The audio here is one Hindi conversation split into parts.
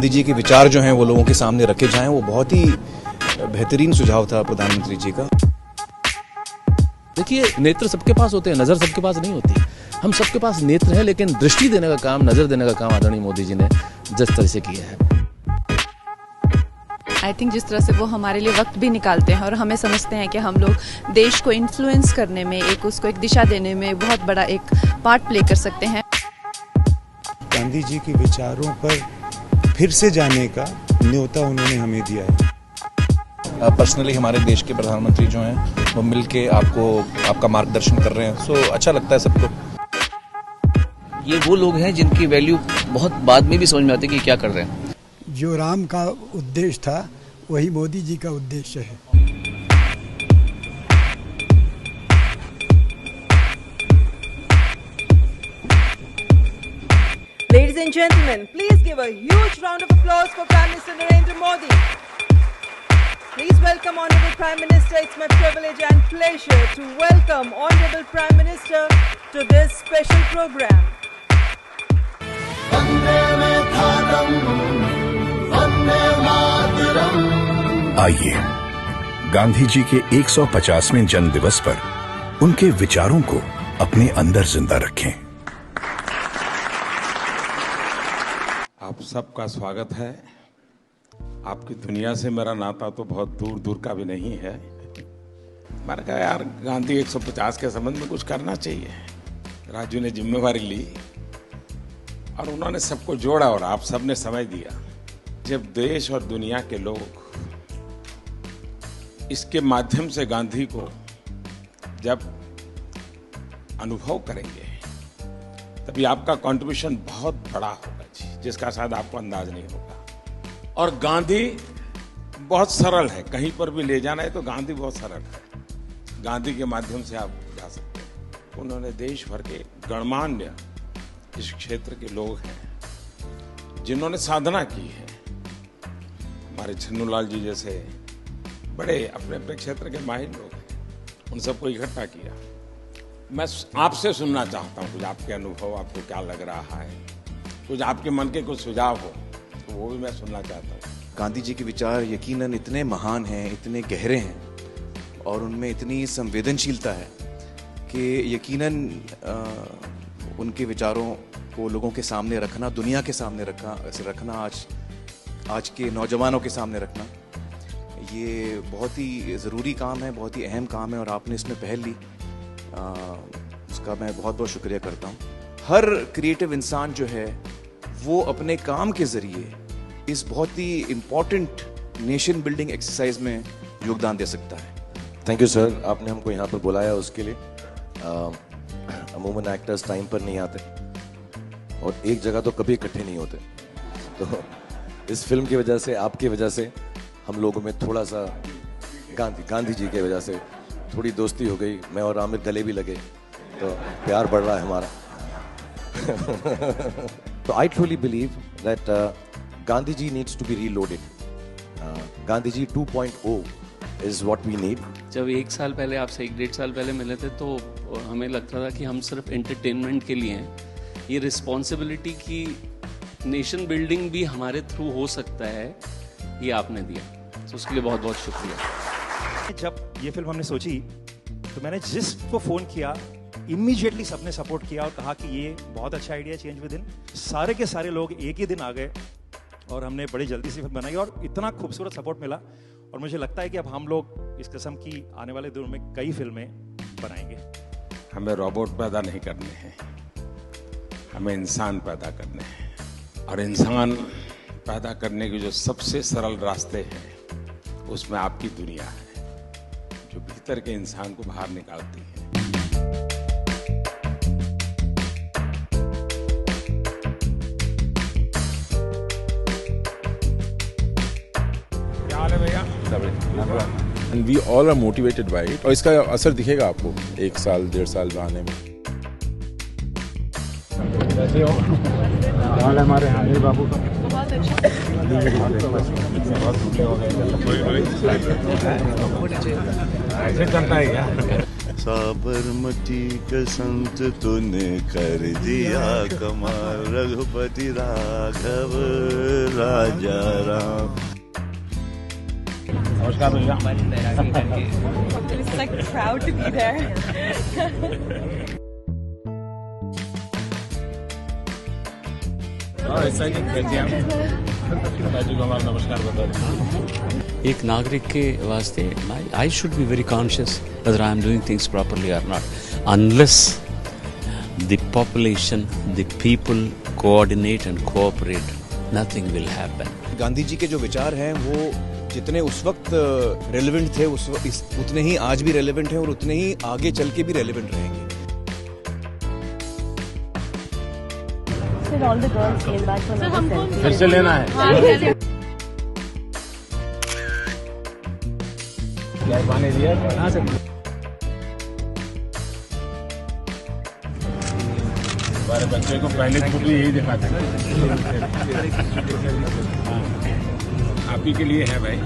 गांधी जी के विचार जो हैं वो लोगों के सामने रखे जाएं, वो बहुत ही बेहतरीन सुझाव था प्रधानमंत्री जी का। देखिए, नेत्र सबके पास होते हैं, नज़र सबके पास नहीं होती। हम सबके पास नेत्र है, लेकिन दृष्टि देने का काम, नज़र देने का काम आदरणीय मोदी जी ने जिस तरह से किया है, आई थिंक जिस तरह से वो हमारे लिए वक्त भी निकालते हैं और हमें समझते हैं कि हम लोग देश को इन्फ्लुएंस करने में, उसको एक दिशा देने में बहुत बड़ा एक पार्ट प्ले कर सकते हैं। गांधी जी के विचारों पर फिर से जाने का न्योता उन्होंने हमें दिया है। पर्सनली हमारे देश के प्रधानमंत्री जो हैं वो मिलके आपका मार्गदर्शन कर रहे हैं, सो अच्छा लगता है सबको। ये वो लोग हैं जिनकी वैल्यू बहुत बाद में भी समझ में आती है कि क्या कर रहे हैं। जो राम का उद्देश्य था वही मोदी जी का उद्देश्य है। Ladies and gentlemen, please give a huge round of applause for Prime Minister Narendra Modi. Please welcome Honorable Prime Minister. It's my privilege and pleasure to welcome Honorable Prime Minister to this special program. आइए गांधी जी के 150वें जन्म दिवस पर उनके विचारों को अपने अंदर जिंदा रखें। आप सबका स्वागत है। आपकी दुनिया से मेरा नाता तो बहुत दूर दूर का भी नहीं है। मैंने कहा यार गांधी 150 के संबंध में कुछ करना चाहिए। राजू ने जिम्मेवारी ली और उन्होंने सबको जोड़ा और आप सबने समय दिया। जब देश और दुनिया के लोग इसके माध्यम से गांधी को जब अनुभव करेंगे तभी आपका कंट्रीब्यूशन बहुत बड़ा होगा जी, जिसका शायद आपको अंदाज नहीं होगा। और गांधी बहुत सरल है, कहीं पर भी ले जाना है तो गांधी बहुत सरल है। गांधी के माध्यम से आप जा सकते हैं। उन्होंने देश भर के गणमान्य इस क्षेत्र के लोग हैं जिन्होंने साधना की है। हमारे छन्नूलाल जी जैसे बड़े अपने अपने क्षेत्र के माहिर लोग हैं, उन सबको इकट्ठा किया। मैं आपसे सुनना चाहता हूँ कुछ आपके अनुभव, आपको क्या लग रहा है, कुछ आपके मन के कुछ सुझाव हो तो वो भी मैं सुनना चाहता हूँ। गांधी जी के विचार यकीनन इतने महान हैं, इतने गहरे हैं और उनमें इतनी संवेदनशीलता है कि यकीनन उनके विचारों को लोगों के सामने रखना, दुनिया के सामने रखना, आज के नौजवानों के सामने रखना, ये बहुत ही ज़रूरी काम है, बहुत ही अहम काम है और आपने इसमें पहल ली, उसका मैं बहुत बहुत शुक्रिया करता हूँ। हर क्रिएटिव इंसान जो है वो अपने काम के ज़रिए इस बहुत ही इम्पॉर्टेंट नेशन बिल्डिंग एक्सरसाइज में योगदान दे सकता है। थैंक यू सर, आपने हमको यहाँ पर बुलाया उसके लिए। अमूमन एक्टर्स टाइम पर नहीं आते और एक जगह तो कभी इकट्ठे नहीं होते, तो इस फिल्म की वजह से, आपकी वजह से हम लोगों में थोड़ा सा गांधी जी की वजह से थोड़ी दोस्ती हो गई। मैं और आमिर गले भी लगे तो प्यार बढ़ रहा है हमारा। तो I truly believe that Gandhi ji needs to be reloaded. Gandhi ji 2.0 is what we need. जब 1 साल पहले आपसे 1-1.5 साल पहले मिले थे तो हमें लगता था कि हम सिर्फ एंटरटेनमेंट के लिए हैं। ये रिस्पॉन्सिबिलिटी की नेशन बिल्डिंग भी हमारे थ्रू हो सकता है, ये आपने दिया, तो उसके लिए बहुत बहुत शुक्रिया। जब ये फिल्म हमने सोची तो मैंने जिसको फ़ोन किया इमीडिएटली सबने सपोर्ट किया और कहा कि ये बहुत अच्छा आइडिया, चेंज विद इन। सारे के सारे लोग एक ही दिन आ गए और हमने बड़ी जल्दी से फिल्म बनाई और इतना खूबसूरत सपोर्ट मिला। और मुझे लगता है कि अब हम लोग इस किस्म की आने वाले दिनों में कई फिल्में बनाएंगे। हमें रोबोट पैदा नहीं करने हैं, हमें इंसान पैदा करने हैं। और इंसान पैदा करने के जो सबसे सरल रास्ते हैं उसमें आपकी दुनिया है, जो भीतर के इंसान को बाहर निकालती है। क्या हाल है भैया? And we all are motivated by it. और इसका असर दिखेगा आपको 1 साल 1.5 साल में आने में। कैसे हो? हाल हमारे अनिल बाबू का बहुत अच्छा। ऐसे चलता है क्या? साबरमती का संत तूने कर दिया कमाल, रघुपति राघव राजा राम। नमस्कार भैया। It's like proud to be there. नमस्कार बता एक नागरिक के वास्ते I should be very conscious whether I am doing things properly or not. Unless the population, the people coordinate and cooperate, nothing will happen. Gandhi ji के जो विचार हैं वो जितने उस वक्त रेलेवेंट थे उतने ही आज भी रेलेवेंट हैं और उतने ही आगे चल के भी रेलेवेंट रहेंगे। All the girls came back from the selfie. फिर से लेना है। क्या पानी दिया? हाँ सर। हमारे बच्चे को पहले बुक में यही दिखाते हैं। आप ही के लिए है भाई।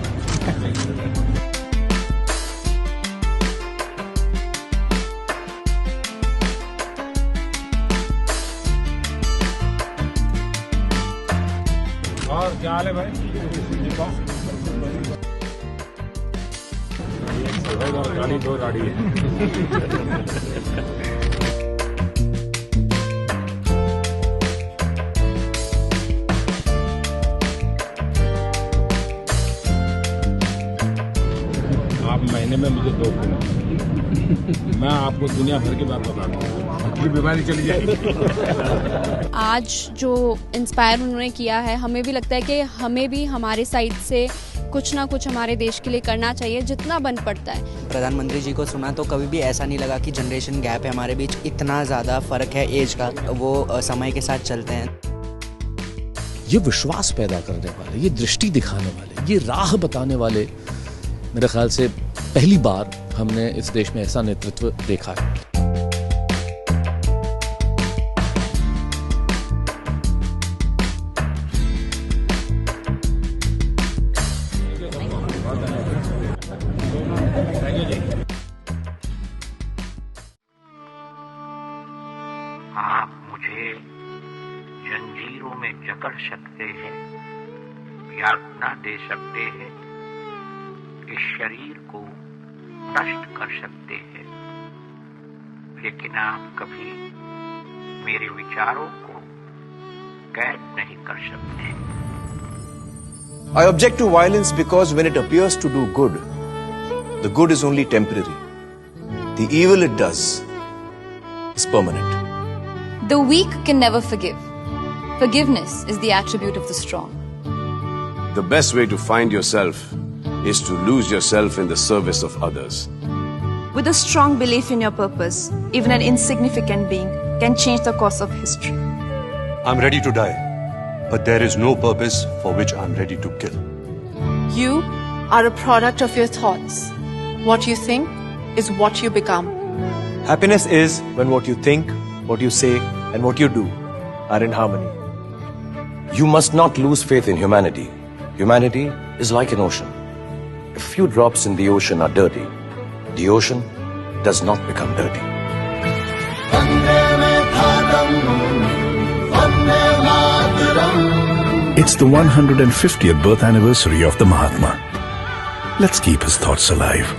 और क्या हाल है भाई? गाड़ी दो गाड़ी है। आप महीने में मुझे 2 मैं आपको दुनिया भर की बात बताता हूँ, अगली बीमारी चली जाएगी। आज जो इंस्पायर उन्होंने किया है, हमें भी लगता है कि हमें भी हमारे साइड से कुछ ना कुछ हमारे देश के लिए करना चाहिए जितना बन पड़ता है। प्रधानमंत्री जी को सुना तो कभी भी ऐसा नहीं लगा कि जनरेशन गैप है हमारे बीच, इतना ज़्यादा फ़र्क है एज का, वो समय के साथ चलते हैं। ये विश्वास पैदा करने वाले, ये दृष्टि दिखाने वाले, ये राह बताने वाले, मेरे ख्याल से पहली बार हमने इस देश में ऐसा नेतृत्व देखा है। आप मुझे जंजीरों में जकड़ सकते हैं, यातना दे सकते हैं, इस शरीर को नष्ट कर सकते हैं, लेकिन आप कभी मेरे विचारों को कैद नहीं कर सकते। I object to violence because when it appears to do good, the good is only temporary. The evil it does is permanent. The weak can never forgive. Forgiveness is the attribute of the strong. The best way to find yourself is to lose yourself in the service of others. With a strong belief in your purpose, even an insignificant being can change the course of history. I'm ready to die, but there is no purpose for which I'm ready to kill. You are a product of your thoughts. What you think is what you become. Happiness is when what you think, what you say, and what you do are in harmony. You must not lose faith in humanity. Humanity is like an ocean. If few drops in the ocean are dirty, the ocean does not become dirty. It's the 150th birth anniversary of the Mahatma. Let's keep his thoughts alive.